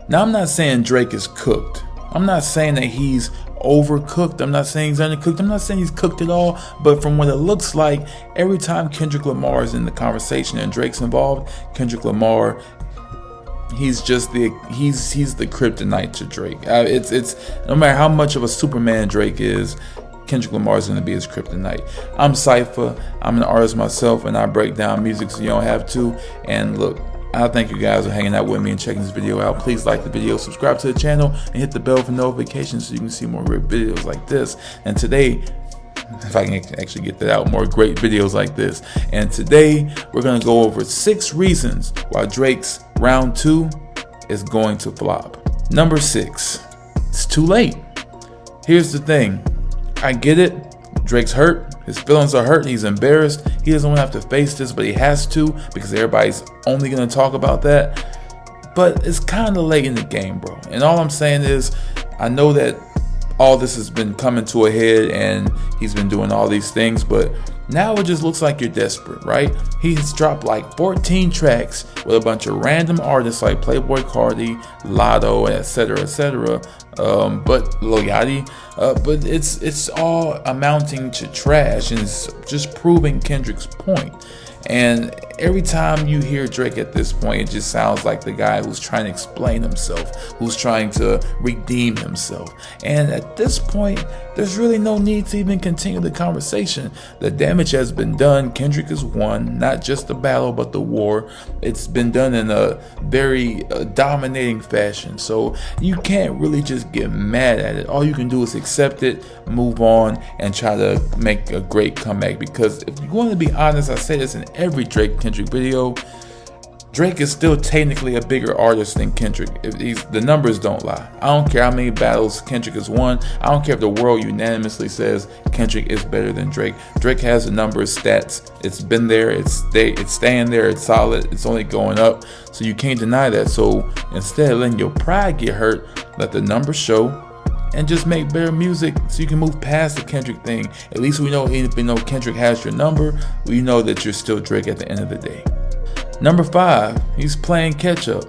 Now, I'm not saying Drake is cooked. I'm not saying that he's overcooked. I'm not saying he's undercooked. I'm not saying he's cooked at all. But from what it looks like, every time Kendrick Lamar is in the conversation and Drake's involved, Kendrick Lamar, he's the kryptonite to Drake. It's no matter how much of a Superman Drake is, Kendrick Lamar is going to be his kryptonite. I'm Cypher. I'm an artist myself, and I break down music so you don't have to. And look, I thank you guys for hanging out with me and checking this video out. Please like the video, subscribe to the channel, and hit the bell for notifications so you can see more great videos like this. And today, if I can actually get that out, more great videos like this. And today, we're going to go over 6 reasons why Drake's round 2 is going to flop. Number 6, it's too late. Here's the thing. I get it. Drake's hurt. His feelings are hurt. He's embarrassed. He doesn't want to have to face this, but he has to because everybody's only going to talk about that. But it's kind of late in the game, bro. And all I'm saying is, I know that all this has been coming to a head and he's been doing all these things, but now it just looks like you're desperate, right? He's dropped like 14 tracks with a bunch of random artists like Playboi Carti, Latto, etc., but Lil Yachty, but it's all amounting to trash, and it's just proving Kendrick's point. And every time you hear Drake at this point, it just sounds like the guy who's trying to explain himself, who's trying to redeem himself. And at this point, there's really no need to even continue the conversation. The damage has been done. Kendrick has won, not just the battle, but the war. It's been done in a very dominating fashion. So you can't really just get mad at it. All you can do is accept it, move on, and try to make a great comeback. Because if you want to be honest, I say this in every Drake Kendrick video, Drake is still technically a bigger artist than Kendrick. The numbers don't lie. I don't care how many battles Kendrick has won. I don't care if the world unanimously says Kendrick is better than Drake. Drake has the numbers, stats. It's been there. It's staying there. It's solid. It's only going up. So you can't deny that. So instead of letting your pride get hurt, let the numbers show, and just make better music so you can move past the Kendrick thing. At least we know, even if we know Kendrick has your number, we know that you're still Drake at the end of the day. Number 5, he's playing catch up.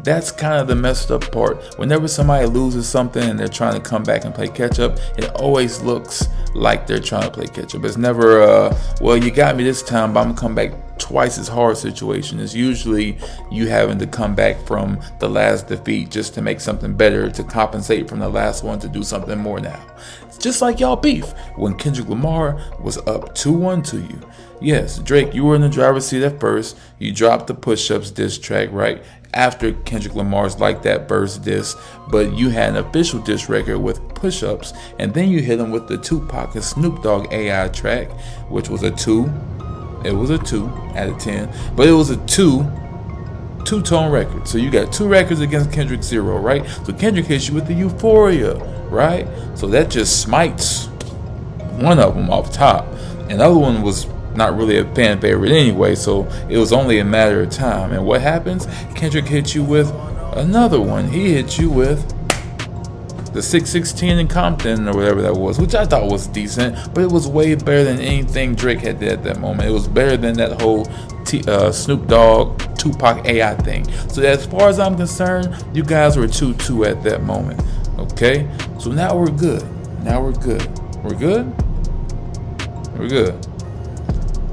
That's kind of the messed up part. Whenever somebody loses something and they're trying to come back and play catch up, it always looks like they're trying to play catch up. It's never well, you got me this time, but I'm gonna come back twice as hard situation. It's usually you having to come back from the last defeat just to make something better, to compensate from the last one, to do something more now. It's just like y'all beef when Kendrick Lamar was up 2-1 to you. Yes, Drake, you were in the driver's seat at first. You dropped the Push-Ups diss track right after Kendrick Lamar's Like That Verse diss, but you had an official diss record with Push-Ups, and then you hit him with the Tupac and Snoop Dogg AI track, which was a 2. It was a 2 out of 10, but it was a two-tone record. So you got 2 records against Kendrick 0, right? So Kendrick hits you with the Euphoria, right? So that just smites one of them off top, and the other one was not really a fan favorite anyway, so it was only a matter of time. And what happens? Kendrick hit you with another one. He hit you with the 616 in Compton or whatever that was, which I thought was decent, but it was way better than anything Drake had did at that moment. It was better than that whole Snoop Dogg Tupac AI thing. So as far as I'm concerned, you guys were 2-2 at that moment. Okay, so now we're good. We're good.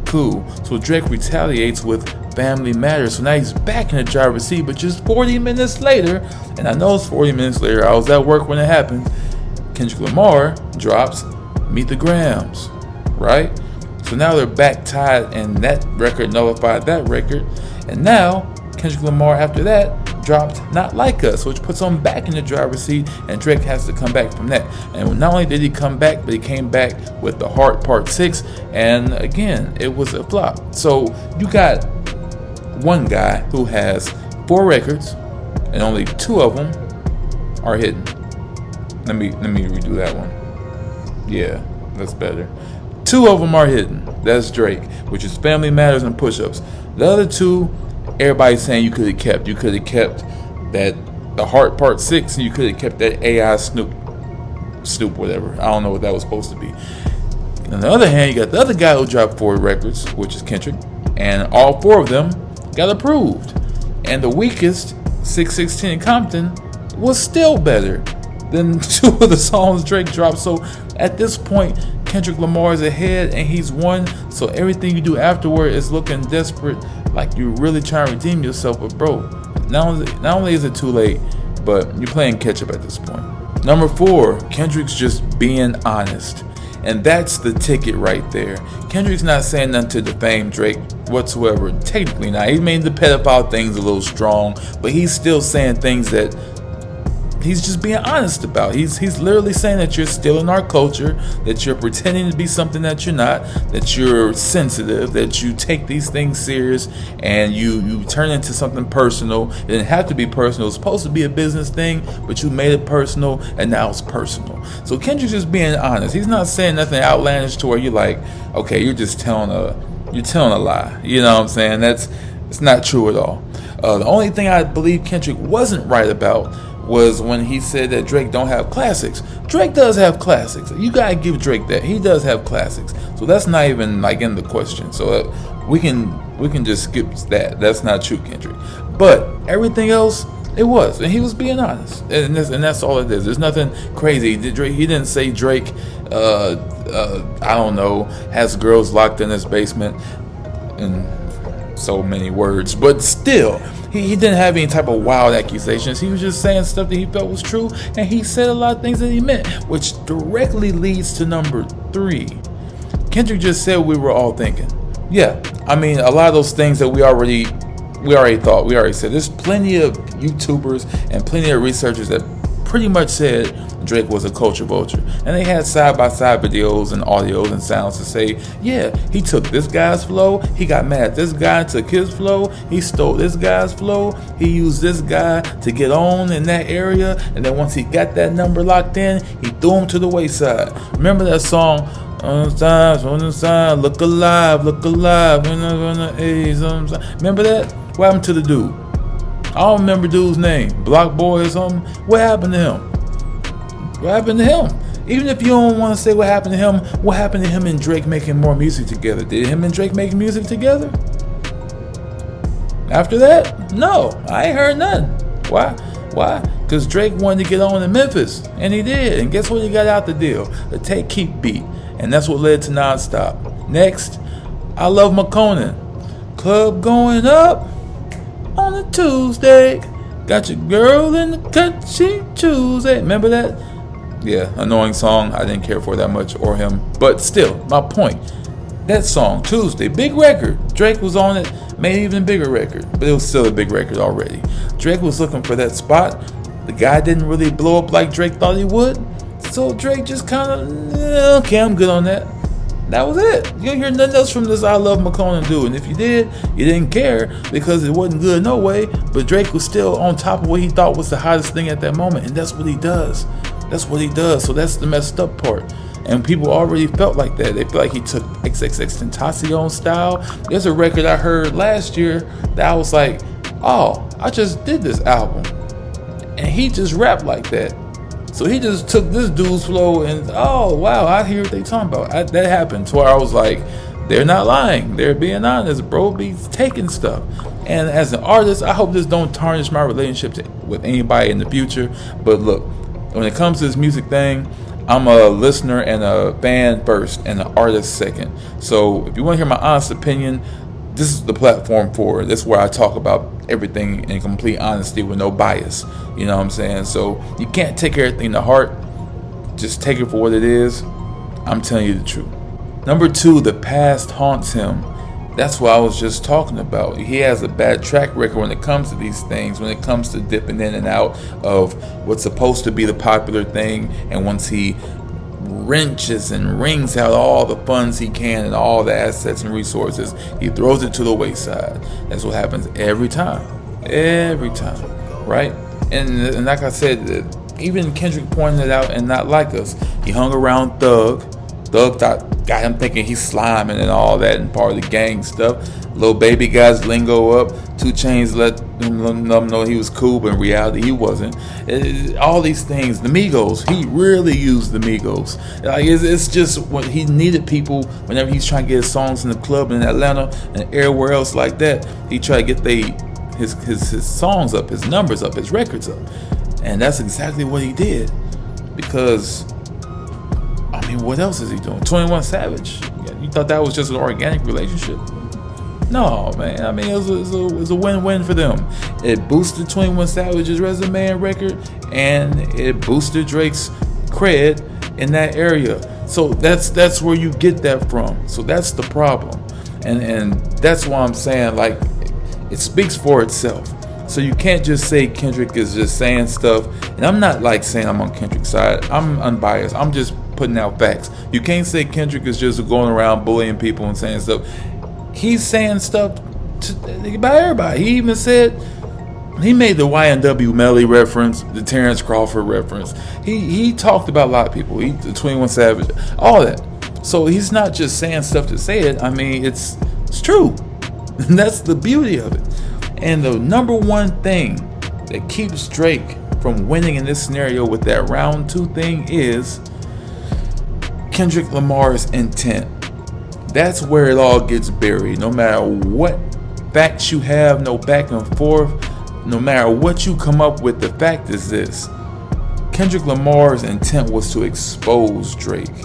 Cool. So Drake retaliates with Family Matters. So now he's back in the driver's seat, but just 40 minutes later, and I know it's 40 minutes later, I was at work when it happened, Kendrick Lamar drops Meet the Grams, right? So now they're back tied, and that record nullified that record, and now Kendrick Lamar after that dropped Not Like Us, which puts him back in the driver's seat, and Drake has to come back from that. And not only did he come back, but he came back with The Heart Part 6, and again, it was a flop. So you got one guy who has 4 records, and only 2 of them are hidden. Let me redo that one. Yeah, that's better. 2 of them are hidden. That's Drake, which is Family Matters and Push-Ups. The other 2, everybody's saying you could have kept. You could have kept that The Heart Part 6, and you could have kept that AI Snoop whatever. I don't know what that was supposed to be. On the other hand, you got the other guy who dropped 4 records, which is Kendrick, and all 4 of them got approved. And the weakest, 616 in Compton, was still better than 2 of the songs Drake dropped. So at this point, Kendrick Lamar is ahead and he's won. So everything you do afterward is looking desperate, like you're really trying to redeem yourself. But bro, not only is it too late, but you're playing catch up at this point. Number 4, Kendrick's just being honest. And that's the ticket right there. Kendrick's not saying nothing to defame Drake whatsoever. Technically not. He made the pedophile things a little strong, but he's still saying things that he's just being honest about. He's literally saying that you're still in our culture, that you're pretending to be something that you're not, that you're sensitive, that you take these things serious, and you turn into something personal. It didn't have to be personal. It's supposed to be a business thing, but you made it personal, and now it's personal. So Kendrick's just being honest. He's not saying nothing outlandish to where you're like, okay, you're telling a lie. You know what I'm saying? It's not true at all. The only thing I believe Kendrick wasn't right about was when he said that Drake don't have classics. Drake does have classics. You gotta give Drake that. He does have classics. So that's not even like in the question. So we can just skip that. That's not true, Kendrick. But everything else, it was, and he was being honest. And that's all it is. There's nothing crazy. He didn't say Drake, I don't know, has girls locked in his basement. In so many words, but still. He didn't have any type of wild accusations. He was just saying stuff that he felt was true, and he said a lot of things that he meant, which directly leads to number 3. Kendrick just said we were all thinking. Yeah, I mean, a lot of those things that we already thought, we already said. There's plenty of YouTubers and plenty of researchers that pretty much said Drake was a culture vulture, and they had side-by-side videos and audios and sounds to say, yeah, he took this guy's flow, he got mad at this guy, took his flow, he stole this guy's flow, he used this guy to get on in that area, and then once he got that number locked in, he threw him to the wayside. Remember that song, on the side, look alive, remember that? What happened to the dude? I don't remember dude's name, Block Boy or something. What happened to him? What happened to him? Even if you don't want to say what happened to him, what happened to him and Drake making more music together? Did him and Drake make music together? After that? No, I ain't heard nothing. Why? Because Drake wanted to get on in Memphis, and he did. And guess what he got out the deal? The Take Keep beat. And that's what led to Nonstop. Next, I Love McConan. Club going up on a Tuesday. Got your girl in the cut, she Tuesday. Remember that? Yeah, annoying song. I didn't care for that much or him. But still, my point. That song, Tuesday, big record. Drake was on it, made even a bigger record. But it was still a big record already. Drake was looking for that spot. The guy didn't really blow up like Drake thought he would. So Drake just kind of, okay, I'm good on that. That was it. You didn't hear nothing else from this I Love McConan dude. And if you did, you didn't care because it wasn't good no way. But Drake was still on top of what he thought was the hottest thing at that moment. And that's what he does. That's what he does. So that's the messed up part. And people already felt like that. They feel like he took XXXTentacion style. There's a record I heard last year that I was like, oh, I just did this album. And he just rapped like that. So he just took this dude's flow and, oh, wow, I hear what they talking about. That happened to where I was like, they're not lying. They're being honest. Bro be taking stuff. And as an artist, I hope this don't tarnish my relationship with anybody in the future. But look, when it comes to this music thing, I'm a listener and a fan first and an artist second. So if you want to hear my honest opinion, this is the platform for it. This is where I talk about everything in complete honesty with no bias. You know what I'm saying? So you can't take everything to heart. Just take it for what it is. I'm telling you the truth. Number 2, the past haunts him. That's what I was just talking about. He has a bad track record when it comes to these things, when it comes to dipping in and out of what's supposed to be the popular thing. And once he wrenches and wrings out all the funds he can and all the assets and resources, he throws it to the wayside. That's what happens every time, right? And like I said, even Kendrick pointed it out and Not Like Us. He hung around Thug got him thinking he's sliming and all that and part of the gang stuff. Lil Baby got his lingo up. 2 Chainz let him know he was cool, but in reality he wasn't. All these things, the Migos, he really used the Migos. Like it's just what he needed people whenever he's trying to get his songs in the club in Atlanta and everywhere else like that. He tried to get his songs up, his numbers up, his records up. And that's exactly what he did. Because, I mean, what else is he doing? 21 Savage. Yeah, you thought that was just an organic relationship? No, man. I mean, it was a win-win for them. It boosted 21 Savage's resume and record, and it boosted Drake's cred in that area. So that's where you get that from. So that's the problem. And that's why I'm saying, like, it speaks for itself. So you can't just say Kendrick is just saying stuff. And I'm not like saying I'm on Kendrick's side. I'm unbiased. I'm just putting out facts. You can't say Kendrick is just going around bullying people and saying stuff. He's saying stuff about everybody. He even said, he made the YNW Melly reference, the Terrence Crawford reference. He talked about a lot of people. The 21 Savage, all that. So he's not just saying stuff to say it. I mean, it's true. That's the beauty of it. And the number one thing that keeps Drake from winning in this scenario with that round 2 thing is Kendrick Lamar's intent. That's where it all gets buried. No matter what facts you have, no back and forth, no matter what you come up with, the fact is this: Kendrick Lamar's intent was to expose Drake,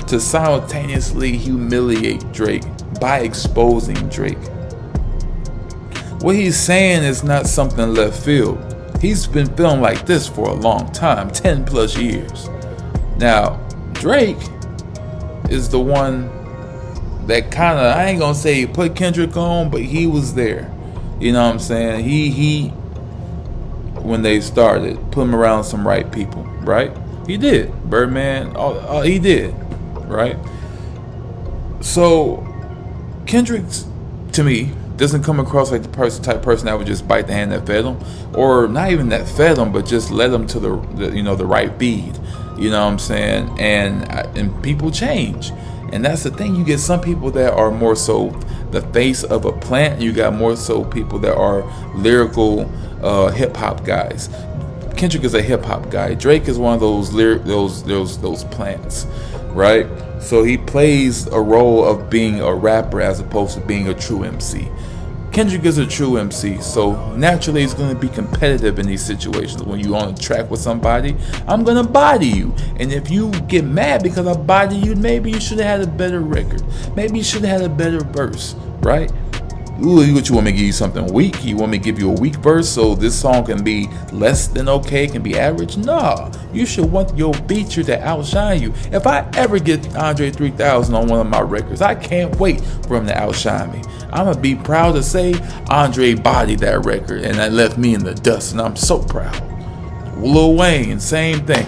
to simultaneously humiliate Drake by exposing Drake. What he's saying is not something left field. He's been feeling like this for a long time, 10 plus years. Now, Drake is the one that kind of, I ain't gonna say he put Kendrick on, but he was there. You know what I'm saying? He when they started, put him around some right people, right? He did. Birdman, he did, right? So Kendrick, to me, doesn't come across like the type of person that would just bite the hand that fed him, or not even that fed him, but just led him to the right feed. You know what I'm saying? And people change. And that's the thing. You get some people that are more so the face of a plant. You got more so people that are lyrical hip hop guys. Kendrick is a hip hop guy. Drake is one of those plants, right? So he plays a role of being a rapper as opposed to being a true MC. Kendrick is a true MC, so naturally he's going to be competitive in these situations. When you're on a track with somebody, I'm going to body you. And if you get mad because I body you, maybe you should have had a better record. Maybe you should have had a better verse, right? Ooh, what you want me to give you something weak? You want me to give you a weak verse so this song can be less than okay, can be average? Nah, you should want your feature to outshine you. If I ever get Andre 3000 on one of my records, I can't wait for him to outshine me. I'm going to be proud to say Andre bodied that record and that left me in the dust, and I'm so proud. Lil Wayne, same thing.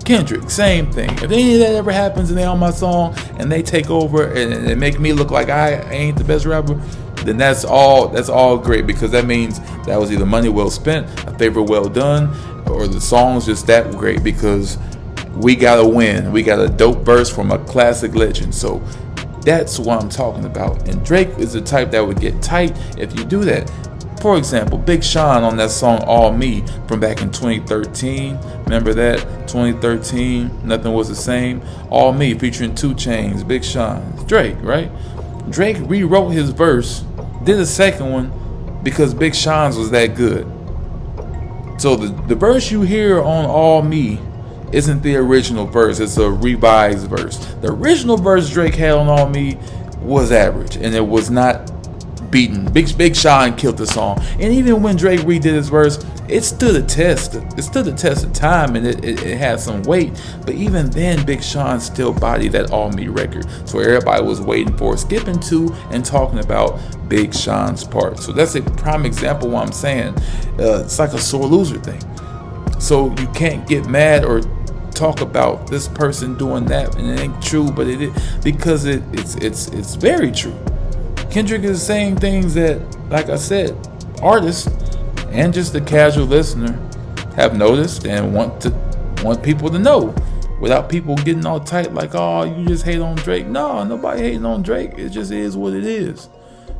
Kendrick, same thing. If any of that ever happens and they on my song and they take over and they make me look like I ain't the best rapper, then that's all great, because that means that was either money well spent, a favor well done, or the song's just that great because we got a win. We got a dope verse from a classic legend. So that's what I'm talking about. And Drake is the type that would get tight if you do that. For example, Big Sean on that song All Me from back in 2013. Remember that? 2013, Nothing Was the Same. All Me featuring 2 Chainz, Big Sean. It's Drake, right? Drake rewrote his verse, did a second one because Big Sean's was that good. So the verse you hear on All Me isn't the original verse, it's a revised verse. The original verse Drake had on All Me was average, and it was not beaten. Big Sean killed the song. And even when Drake redid his verse, it stood the test. It stood the test of time, and it had some weight. But even then, Big Sean still bodied that All Me record. So everybody was waiting for, skipping to and talking about Big Sean's part. So that's a prime example of what I'm saying. It's like a sore loser thing. So you can't get mad or talk about this person doing that, and it ain't true, but it is, because it's very true. Kendrick is saying things that, like I said, artists and just the casual listener have noticed and want people to know, without people getting all tight like, oh, you just hate on Drake. No, nobody hating on Drake. It just is what it is.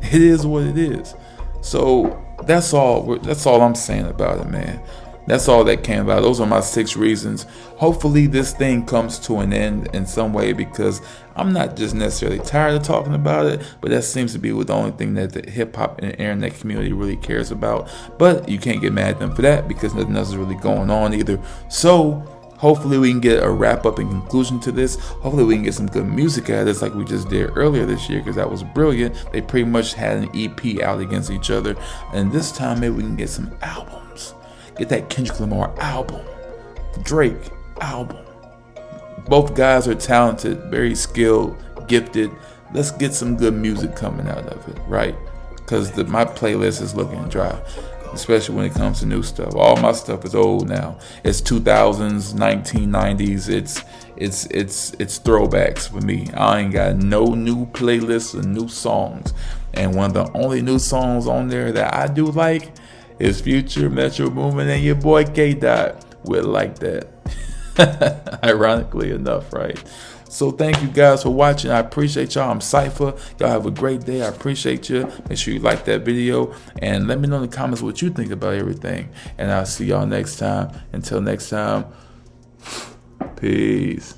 It is what it is. So that's all I'm saying about it, man. That's all that came about. Those are my 6 reasons. Hopefully this thing comes to an end in some way, because I'm not just necessarily tired of talking about it, but that seems to be the only thing that the hip hop and the internet community really cares about. But you can't get mad at them for that, because nothing else is really going on either. So hopefully we can get a wrap up and conclusion to this. Hopefully we can get some good music out of this, like we just did earlier this year, because that was brilliant. They pretty much had an EP out against each other, and this time maybe we can get some albums. Get that Kendrick Lamar album, Drake album. Both guys are talented, very skilled, gifted. Let's get some good music coming out of it, right? Because my playlist is looking dry, especially when it comes to new stuff. All my stuff is old now. It's 2000s, 1990s. It's throwbacks for me. I ain't got no new playlists or new songs. And one of the only new songs on there that I do like is Future, Metro Boomin, and your boy K-Dot with Like That. Ironically enough, right? So thank you guys for watching. I appreciate y'all. I'm Cypher. Y'all have a great day. I appreciate you. Make sure you like that video and let me know in the comments what you think about everything. And I'll see y'all next time. Until next time, peace.